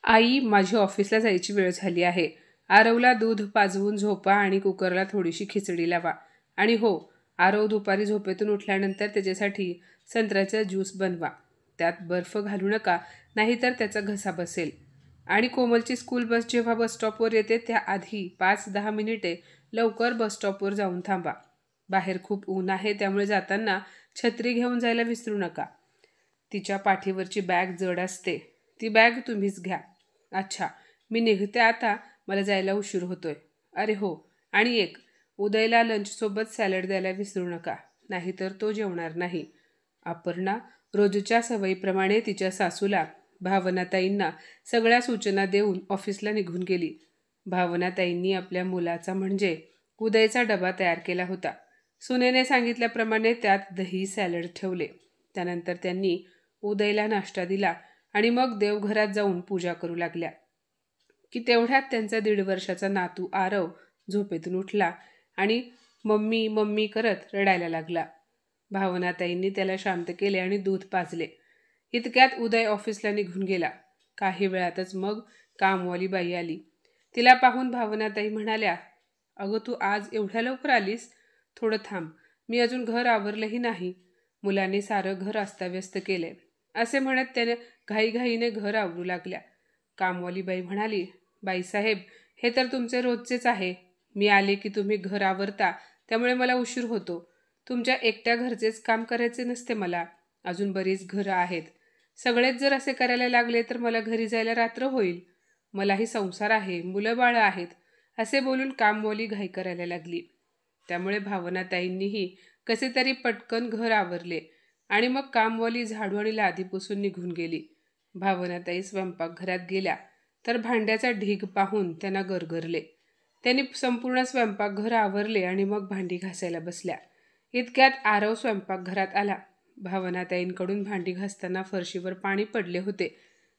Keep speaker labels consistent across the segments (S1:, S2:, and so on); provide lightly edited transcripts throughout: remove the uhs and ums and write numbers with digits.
S1: आई, माझी ऑफिसला जायची वेळ झाली आहे. आरवला दूध पाजवून झोपा आणि कुकरला थोडीशी खिचडी लावा. आणि हो, आरव दुपारी झोपेतून उठल्यानंतर त्याच्यासाठी संत्र्याचा ज्यूस बनवा. त्यात बर्फ घालू नका, नाहीतर त्याचा घसा बसेल. आणि कोमलची स्कूल बस जेव्हा बसस्टॉपवर येते त्याआधी 5-10 मिनिटे लवकर बसस्टॉपवर जाऊन थांबा. बाहेर खूप ऊन आहे, त्यामुळे जाताना छत्री घेऊन जायला विसरू नका. तिच्या पाठीवरची बॅग जड असते, ती बॅग तुम्हीच घ्या. अच्छा, मी निघते आता, मला जायला उशीर होतोय. अरे हो, आणि उदयला लंचसोबत सॅलड द्यायला विसरू नका, नाहीतर तो जेवणार नाही. अपर्णा रोजच्या सवयीप्रमाणे तिच्या सासूला, भावनाताईंना सगळ्या सूचना देऊन ऑफिसला निघून गेली. भावनाताईंनी आपल्या मुलाचा म्हणजे उदयचा डबा तयार केला होता. सुनेने सांगितल्याप्रमाणे त्यात दही, सॅलड ठेवले. त्यानंतर त्यांनी उदयला नाश्ता दिला आणि मग देवघरात जाऊन पूजा करू लागल्या की तेवढ्यात त्यांचा 1.5 वर्षाचा नातू आरव झोपेतून उठला आणि मम्मी मम्मी करत रडायला लागला. भावनाताईंनी त्याला शांत केले आणि दूध पाजले. इतक्यात उदय ऑफिसला निघून गेला. काही वेळातच मग कामवाली बाई आली. तिला पाहून भावनाताई म्हणाल्या, अगं, तू आज एवढ्या लवकर आलीस? थोडं थांब, मी अजून घर आवरलंही नाही. मुलांनी सारं घर अस्ताव्यस्त केले, असे म्हणत त्याने घाईघाईने घर आवरू लागल्या. कामवाली बाई म्हणाली, बाईसाहेब, हे तर तुमचे रोजचेच आहे. मी आले की तुम्ही घर आवरता, त्यामुळे मला उशीर होतो. तुमच्या एकट्या घरचेच काम करायचे नसते मला, अजून बरीच घरं आहेत. सगळेच जर असे करायला लागले तर मला घरी जायला रात्र होईल. मलाही संसार आहे, मुलं बाळं आहेत, असे बोलून कामवाली घाई करायला लागली. त्यामुळे भावनाताईंनीही कसे तरी पटकन घर आवरले आणि मग कामवाली झाडू आणि लादी पुसून निघून गेली. भावनाताई स्वयंपाकघरात गेल्या तर भांड्याचा ढीग पाहून त्यांना गरगरले. त्यांनी संपूर्ण स्वयंपाकघर आवरले आणि मग भांडी घासायला बसल्या. इतक्यात आरव स्वयंपाकघरात आला. भावनाताईंकडून भांडी घासताना फरशीवर पाणी पडले होते,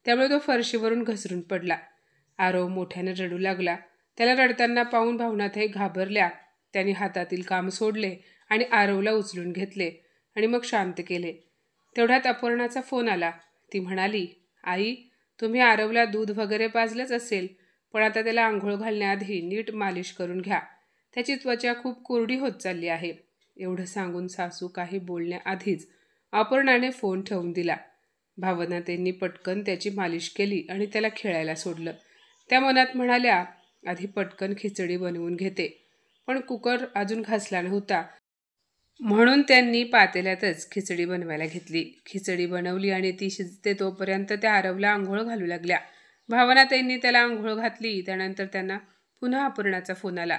S1: त्यामुळे तो फरशीवरून घसरून पडला. आरव मोठ्याने रडू लागला. त्याला रडताना पाहून भावनाताई घाबरल्या. त्यांनी हातातील काम सोडले आणि आरवला उचलून घेतले आणि मग शांत केले. तेवढ्यात अपर्णाचा फोन आला. ती म्हणाली, आई, तुम्ही आरवला दूध वगैरे पाजलंच असेल, पण आता त्याला आंघोळ घालण्याआधी नीट मालिश करून घ्या. त्याची त्वचा खूप कोरडी होत चालली आहे. एवढं सांगून सासू काही बोलण्याआधीच अपर्णाने फोन ठेवून दिला. भावनाताईंनी पटकन त्याची मालिश केली आणि त्याला खेळायला सोडलं. त्या मनात म्हणाल्या, आधी पटकन खिचडी बनवून घेते. पण कुकर अजून घासला नव्हता, म्हणून त्यांनी पातेल्यातच खिचडी बनवायला घेतली. खिचडी बनवली आणि ती शिजते तोपर्यंत त्या आरवला आंघोळ घालू लागल्या. भावनाताईंनी त्याला आंघोळ घातली. त्यानंतर त्यांना पुन्हा अपर्णाचा फोन आला.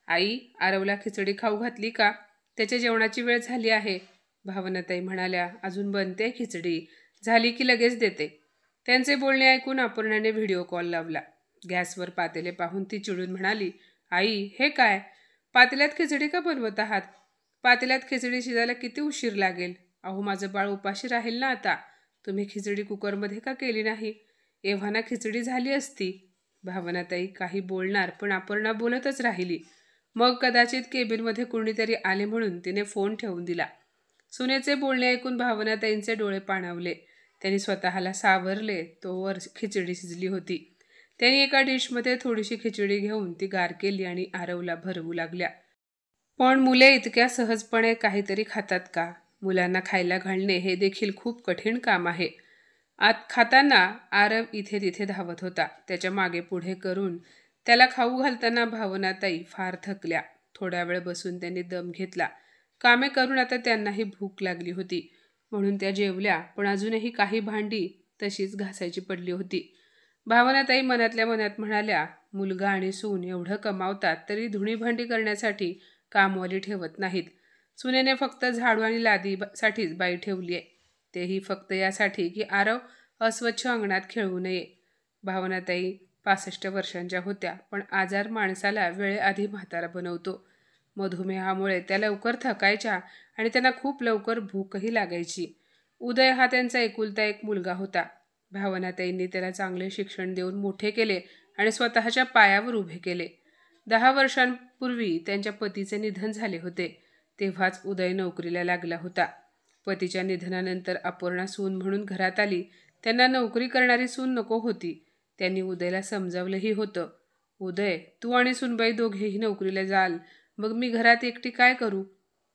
S1: आई, आरवला खिचडी खाऊ घातली का? त्याच्या जेवणाची वेळ झाली आहे. भावनाताई म्हणाल्या, अजून बनते खिचडी, झाली की लगेच देते. त्यांचे बोलणे ऐकून अपर्णाने व्हिडिओ कॉल लावला. गॅसवर पातेले पाहून ती चिडून म्हणाली, आई, हे काय? पातेल्यात खिचडी का बनवत आहात? पातेल्यात खिचडी शिजायला किती उशीर लागेल? अहो, माझं बाळ उपाशी राहील ना आता. तुम्ही खिचडी कुकरमध्ये का केली नाही? एव्हाना खिचडी झाली असती. भावनाताई काही बोलणार, पण अपर्णा बोलतच राहिली. मग कदाचित केबिनमध्ये कोणीतरी आले म्हणून तिने फोन ठेवून दिला. सुनेचे बोलणे ऐकून भावनाताईंचे डोळे पाणावले. त्यांनी स्वतःला सावरले. तोवर खिचडी शिजली होती. त्यांनी एका डिशमध्ये थोडीशी खिचडी घेऊन ती गार केली आणि आरवला भरवू लागल्या. पण मुले इतक्या सहजपणे काहीतरी खातात का? मुलांना खायला घालणे हे देखील खूप कठीण काम आहे. आत खाताना आरव इथे तिथे धावत होता. त्याच्या मागे पुढे करून त्याला खाऊ घालताना भावनाताई फार थकल्या. थोडा वेळ बसून त्यांनी दम घेतला. कामे करून आता त्यांनाही भूक लागली होती, म्हणून त्या जेवल्या. पण अजूनही काही भांडी तशीच घासायची पडली होती. भावनाताई मनातल्या मनात म्हणाल्या, मुलगा आणि सून एवढं कमावतात तरी धुणी भांडी करण्यासाठी कामवाली ठेवत नाहीत. सुनेने फक्त झाडू आणि लादीसाठीच बाई ठेवली आहे, तेही फक्त यासाठी की आरव अस्वच्छ अंगणात खेळू नये. भावनाताई 65 वर्षांच्या होत्या, पण आजार माणसाला वेळेआधी म्हातारा बनवतो. मधुमेहामुळे त्या लवकर थकायच्या आणि त्यांना खूप लवकर भूकही लागायची. उदय हा त्यांचा एकुलता एक मुलगा होता. भावनाताईंनी त्याला चांगले शिक्षण देऊन मोठे केले आणि स्वतःच्या पायावर उभे केले. 10 वर्षांपूर्वी त्यांच्या पतीचे निधन झाले होते. तेव्हाच उदय नोकरीला लागला होता. पतीच्या निधनानंतर अपर्णा सून म्हणून घरात आली. त्यांना नोकरी करणारी सून नको होती. त्यांनी उदयला समजावलंही होतं. उदय, तू आणि सुनबाई दोघेही नोकरीला जाल, मग मी घरात एकटी काय करू?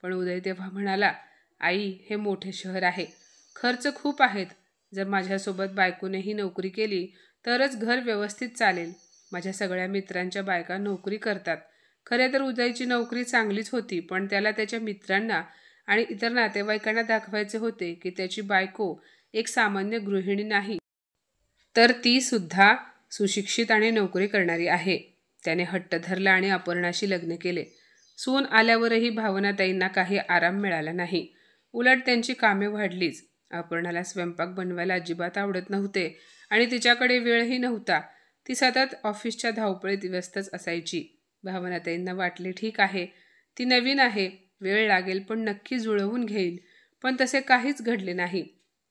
S1: पण उदय तेव्हा म्हणाला, आई, हे मोठे शहर आहे, खर्च खूप आहेत. जर माझ्यासोबत बायकोनेही नोकरी केली तरच घर व्यवस्थित चालेल. माझ्या सगळ्या मित्रांच्या बायका नोकरी करतात. खरे तर उदयची नोकरी चांगलीच होती, पण त्याला त्याच्या मित्रांना आणि इतर नातेवाईकांना दाखवायचे होते की त्याची बायको एक सामान्य गृहिणी नाही, तर ती सुद्धा सुशिक्षित आणि नोकरी करणारी आहे. त्याने हट्ट धरला आणि अपर्णाशी लग्न केले. सून आल्यावरही भावनाताईंना काही आराम मिळाला नाही. उलट त्यांची कामे वाढलीच. अपर्णाला स्वयंपाक बनवायला अजिबात आवडत नव्हते आणि तिच्याकडे वेळही नव्हता. ती सतत ऑफिसच्या धावपळीत व्यस्तच असायची. भावनाताईंना वाटले, ठीक आहे, ती नवीन आहे, वेळ लागेल पण नक्की जुळवून घेईल. पण तसे काहीच घडले नाही.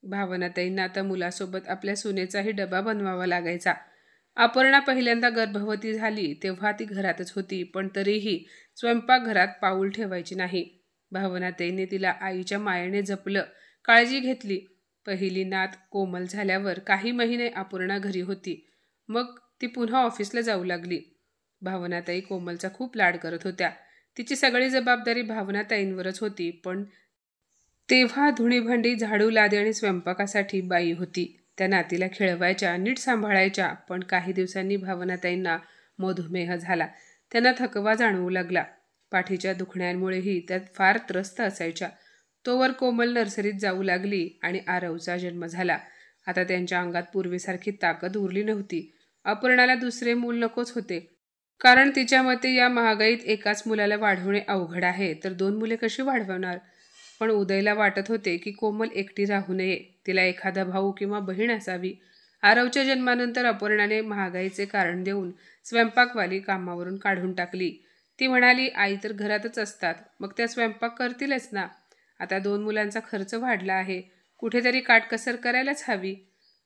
S1: भावनाताईंना आता मुलासोबत आपल्या सुनेचाही डबा बनवावा लागायचा. अपर्णा पहिल्यांदा गर्भवती झाली तेव्हा ती घरातच होती, पण तरीही स्वयंपाकघरात पाऊल ठेवायची नाही. भावनाताईंनी तिला आईच्या मायेने जपलं, काळजी घेतली. पहिली नात कोमल झाल्यावर काही महिने अपर्णा घरी होती. मग ती पुन्हा ऑफिसला जाऊ लागली. भावनाताई कोमलचा खूप लाड करत होत्या. तिची सगळी जबाबदारी भावनाताईंवरच होती, पण तेव्हा धुणी-भांडी, झाडू, लादी आणि स्वयंपाकासाठी बाई होती. त्या नातीला खेळवायच्या, नीट सांभाळायच्या. पण काही दिवसांनी भावनाताईंना मधुमेह झाला. त्यांना थकवा जाणवू लागला. पाठीच्या दुखण्यामुळेही त्या फार त्रस्त असायच्या. तोवर कोमल नर्सरीत जाऊ लागली आणि आरवचा जन्म झाला. आता त्यांच्या अंगात पूर्वीसारखी ताकद उरली नव्हती. अपर्णाला दुसरे मूल नकोच होते, कारण तिच्या मते या महागाईत एकाच मुलाला वाढवणे अवघड आहे, तर 2 मुले कशी वाढवणार? पण उदयला वाटत होते की कोमल एकटी राहू नये, तिला एखादा भाऊ किंवा बहीण असावी. आरवच्या जन्मानंतर अपर्णाने महागाईचे कारण देऊन स्वयंपाकवाली कामावरून काढून टाकली. ती म्हणाली, आई तर घरातच असतात, मग त्या स्वयंपाक करतीलच ना. आता 2 मुलांचा खर्च वाढला आहे, कुठेतरी काटकसर करायलाच हवी.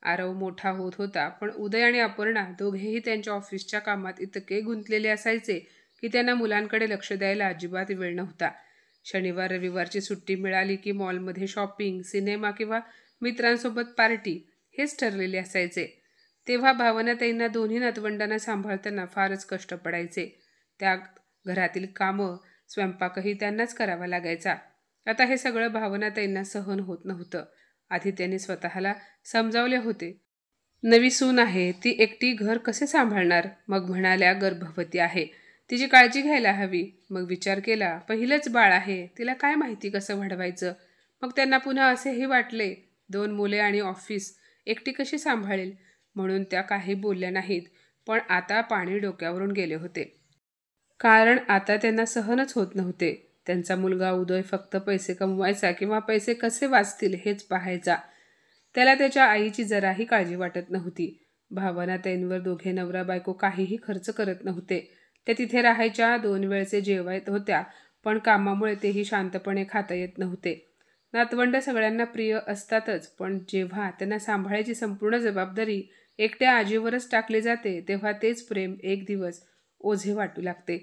S1: आरव मोठा होत होता, पण उदय आणि अपर्णा दोघेही त्यांच्या ऑफिसच्या कामात इतके गुंतलेले असायचे की त्यांना मुलांकडे लक्ष द्यायला अजिबात वेळ नव्हता. शनिवार रविवारची सुट्टी मिळाली की मॉलमध्ये शॉपिंग, सिनेमा किंवा मित्रांसोबत पार्टी हेच ठरलेले असायचे. तेव्हा भावनाताईंना दोन्ही नातवंडांना सांभाळताना फारच कष्ट पडायचे. त्या घरातील कामं, स्वयंपाकही त्यांनाच करावा लागायचा. आता हे सगळं भावनाताईंना सहन होत नव्हतं. आधी त्यांनी स्वतःला समजावले होते, नवी सून आहे, ती एकटी घर कसे सांभाळणार. मग म्हणाल्या, गर्भवती आहे, तिची काळजी घ्यायला हवी. मग विचार केला, पहिलंच बाळ आहे, तिला काय माहिती कसं वाढवायचं. मग त्यांना पुन्हा असेही वाटले, 2 मुले आणि ऑफिस, एकटी कशी सांभाळेल. म्हणून त्या काही बोलल्या नाहीत. पण आता पाणी डोक्यावरून गेले होते, कारण आता त्यांना सहनच होत नव्हते. त्यांचा मुलगा उदय फक्त पैसे कमवायचा किंवा पैसे कसे वाचतील हेच पाहायचा. त्याला त्याच्या आईची जराही काळजी वाटत नव्हती. भावनाताईंवर दोघे नवरा बायको काहीही खर्च करत नव्हते. त्या तिथे राहायच्या, 2 वेळचे जेवायत होत्या, पण कामामुळे तेही शांतपणे खाता येत नव्हते. नातवंड सगळ्यांना प्रिय असतातच, पण जेव्हा त्यांना सांभाळायची संपूर्ण जबाबदारी एकट्या आजीवरच टाकली जाते तेव्हा तेच प्रेम एक दिवस ओझे वाटू लागते.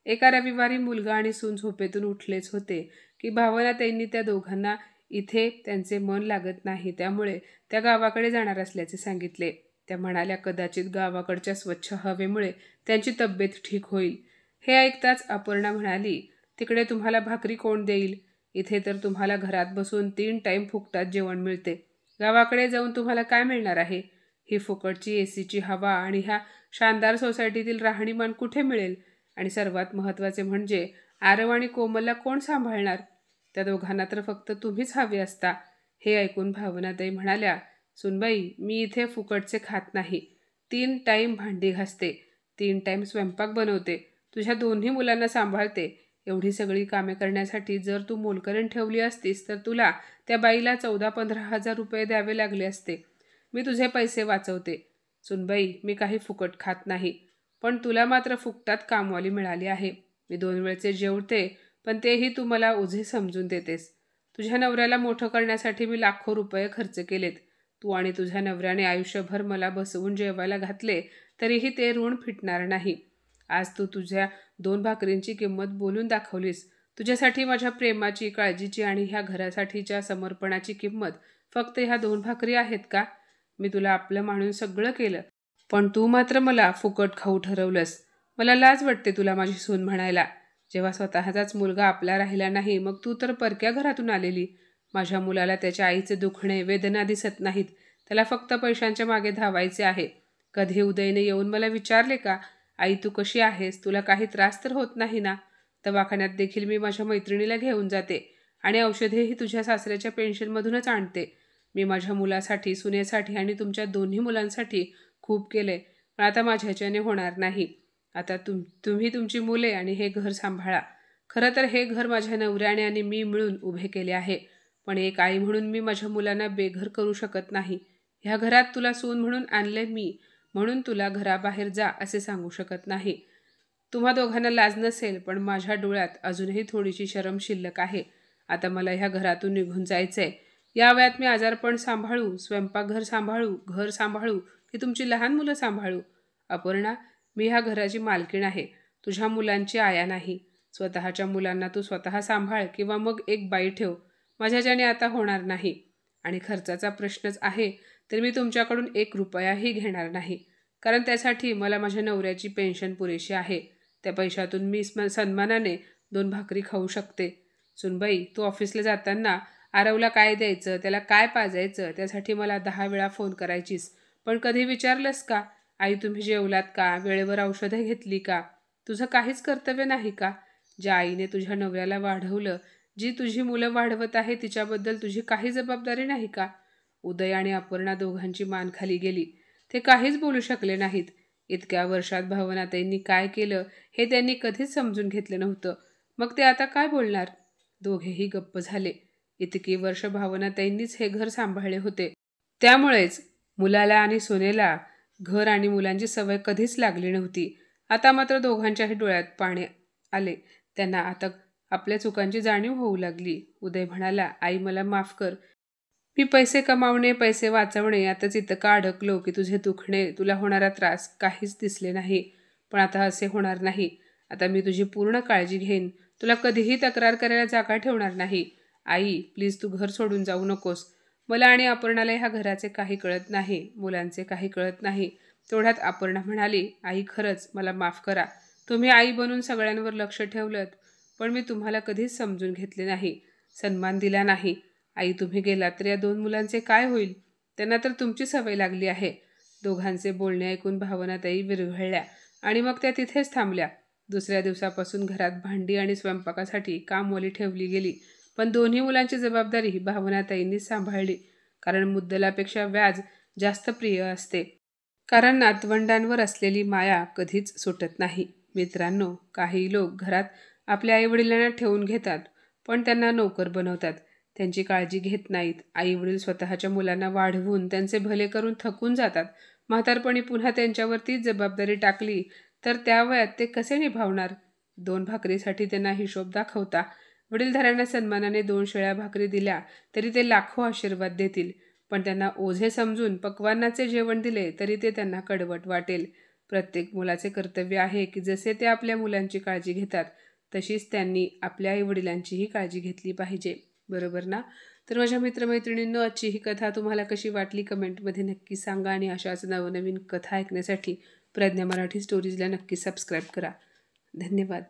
S1: एका रविवारी मुलगा आणि सून झोपेतून उठलेच होते की भावनाताईंनी त्या दोघांना इथे त्यांचे मन लागत नाही, त्यामुळे त्या गावाकडे जाणार असल्याचे सांगितले. त्या म्हणाल्या, कदाचित गावाकडच्या स्वच्छ हवेमुळे त्यांची तब्येत ठीक होईल. हे ऐकताच अपर्णा म्हणाली, तिकडे तुम्हाला भाकरी कोण देईल? इथे तर तुम्हाला घरात बसून 3 टाईम फुकटात जेवण मिळते. गावाकडे जाऊन तुम्हाला काय मिळणार आहे? ही फुकटची एसीची हवा आणि ह्या शानदार सोसायटीतील राहणीमान कुठे मिळेल? आणि सर्वात महत्त्वाचे म्हणजे आरव आणि कोमलला कोण सांभाळणार? त्या दोघांना तर फक्त तुम्हीच हवे असता. हे ऐकून भावनाताई म्हणाल्या, सुनबाई, मी इथे फुकटचे खात नाही. 3 टाईम भांडी घासते, 3 टाईम स्वयंपाक बनवते, तुझ्या 2ही मुलांना सांभाळते. एवढी सगळी कामे करण्यासाठी जर तू मोलकरीण ठेवली असतीस तर तुला त्या बाईला 14-15 हजार रुपये द्यावे लागले असते. मी तुझे पैसे वाचवते. सुनबाई, मी काही फुकट खात नाही, पण तुला मात्र फुकटात कामवाली मिळाली आहे. मी 2 वेळचे जेवते, पण तेही तू मला ओझे समजून देतेस. तुझ्या नवऱ्याला मोठं करण्यासाठी मी लाखो रुपये खर्च केलेत. तू आणि तुझ्या नवऱ्याने आयुष्यभर मला बसवून जेवायला घातले, तरीही ते ऋण फिटणार नाही. आज तू तुझ्या 2 भाकरींची किंमत बोलून दाखवलीस. तुझ्यासाठी माझ्या प्रेमाची, काळजीची आणि ह्या घरासाठीच्या समर्पणाची किंमत फक्त ह्या 2 भाकरी आहेत का? मी तुला आपलं मानून सगळं केलं, पण तू मात्र मला फुकट खाऊ ठरवलंस. मला लाज वाटते तुला माझी सून म्हणायला. जेव्हा स्वतःचाच मुलगा आपला राहिला नाही, मग तू तर परक्या घरातून आलेली. माझ्या मुलाला त्याच्या आईचे दुखणे, वेदना दिसत नाहीत. त्याला फक्त पैशांच्या मागे धावायचे आहे. कधी उदयने येऊन मला विचारले का, आई तू कशी आहेस, तुला काही त्रास तर होत नाही ना? दवाखान्यात देखील मी माझ्या मैत्रिणीला घेऊन जाते आणि औषधेही तुझ्या सासऱ्याच्या पेन्शनमधूनच आणते. मी माझ्या मुलासाठी, सुनेसाठी आणि तुमच्या दोन्ही मुलांसाठी खूप केले, पण आता माझ्या ह्याच्याने होणार नाही. आता तुम्ही तुमची मुले आणि हे घर सांभाळा. खरं तर हे घर माझ्या नवऱ्याने आणि मी मिळून उभे केले आहे, पण एक आई म्हणून मी माझ्या मुलांना बेघर करू शकत नाही. ह्या घरात तुला सून म्हणून आणले मी, म्हणून तुला घराबाहेर जा असे सांगू शकत नाही. तुम्हा दोघांना लाज नसेल, पण माझ्या डोळ्यात अजूनही थोडीशी शरम शिल्लक आहे. आता मला ह्या घरातून निघून जायचंय. या वयात मी आजारपण सांभाळू, स्वयंपाकघर सांभाळू, घर सांभाळू की तुमची लहान मुलं सांभाळू? अपर्णा, मी ह्या घराची मालकीण आहे, तुझ्या मुलांची आया नाही. स्वतःच्या मुलांना तू स्वतः सांभाळ किंवा मग एक बाई ठेव. माझ्याच्याने आता होणार नाही. आणि खर्चाचा प्रश्नच आहे तर मी तुमच्याकडून 1 रुपयाही घेणार नाही, कारण त्यासाठी मला माझ्या नवऱ्याची पेन्शन पुरेशी आहे. त्या पैशातून मी सन्मानाने 2 भाकरी खाऊ शकते. सुनबाई, तू ऑफिसला जाताना आरवला काय द्यायचं, त्याला काय पाजायचं, त्यासाठी मला 10 वेळा फोन करायचीस. पण कधी विचारलंस का, आई तुम्ही जेवलात का, वेळेवर औषधं घेतली का? तुझं काहीच कर्तव्य नाही का? ज्या आईने तुझ्या नवऱ्याला वाढवलं, जी तुझी मुलं वाढवत आहे, तिच्याबद्दल तुझी काही जबाबदारी नाही का? उदय आणि अपर्णा दोघांची मान खाली गेली. ते काहीच बोलू शकले नाहीत. इतक्या वर्षात भावनाताईंनी काय केलं हे त्यांनी कधीच समजून घेतलं नव्हतं. मग ते आता काय बोलणार? दोघेही गप्प झाले. इतकी वर्ष भावनाताईंनीच हे घर सांभाळले होते. त्यामुळेच मुलाला आणि सुनेला घर आणि मुलांची सवय कधीच लागली नव्हती. आता मात्र दोघांच्याही डोळ्यात पाणी आले. त्यांना आता आपल्या चुकांची जाणीव होऊ लागली. उदय म्हणाला, आई मला माफ कर. मी पैसे कमावणे, पैसे वाचवणे यातच इतका अडकलो की तुझे दुखणे, तुला होणारा त्रास काहीच दिसले नाही. पण आता असे होणार नाही. आता मी तुझी पूर्ण काळजी घेईन. तुला कधीही तक्रार करायला जागा ठेवणार नाही. आई प्लीज तू घर सोडून जाऊ नकोस. मला आणि अपर्णाला ह्या घराचे काही कळत नाही, मुलांचे काही कळत नाही. तेवढ्यात अपर्णा म्हणाली, आई खरंच मला माफ करा. तुम्ही आई बनून सगळ्यांवर लक्ष ठेवलंत, पण मी तुम्हाला कधीच समजून घेतले नाही, सन्मान दिला नाही. आई तुम्ही गेलात तर या 2 मुलांचे काय होईल? त्यांना तर तुमची सवय लागली आहे. दोघांचे बोलणे ऐकून भावनाताई विरघळल्या आणि मग त्या तिथेच थांबल्या. दुसऱ्या दिवसापासून घरात भांडी आणि स्वयंपाकासाठी कामवाली ठेवली गेली. पण दोन्ही मुलांची जबाबदारी ही भावनाताईंनी सांभाळली, कारण मुद्दलापेक्षा व्याज जास्त प्रिय असते. कारण नातवंडांवर असलेली माया कधीच सुटत नाही. मित्रांनो, काही लोक घरात आपल्या आईवडिलांना ठेवून घेतात, पण त्यांना नोकर बनवतात. त्यांची काळजी घेत नाहीत. आईवडील स्वतःच्या मुलांना वाढवून त्यांचे भले करून थकून जातात. म्हातारपणी पुन्हा त्यांच्यावरतीच जबाबदारी टाकली तर त्या वयात ते कसे निभावणार? 2 भाकरीसाठी त्यांना हिशोब दाखवता. वडीलधाऱ्यांना सन्मानाने 2 शिळ्या भाकरी दिल्या तरी ते लाखो आशीर्वाद देतील, पण त्यांना ओझे समजून पक्वान्नाचे जेवण दिले तरी ते त्यांना कडवट वाटेल. प्रत्येक मुलाचे कर्तव्य आहे की जसे ते आपल्या मुलांची काळजी घेतात, तशीच त्यांनी आपल्या आईवडिलांचीही काळजी घेतली पाहिजे. बरोबर ना? तर माझ्या मित्रमैत्रिणींनो, आजची ही कथा तुम्हाला कशी वाटली कमेंटमध्ये नक्की सांगा आणि अशाच नवनवीन कथा ऐकण्यासाठी प्रज्ञा मराठी स्टोरीजला नक्की सबस्क्राईब करा. धन्यवाद.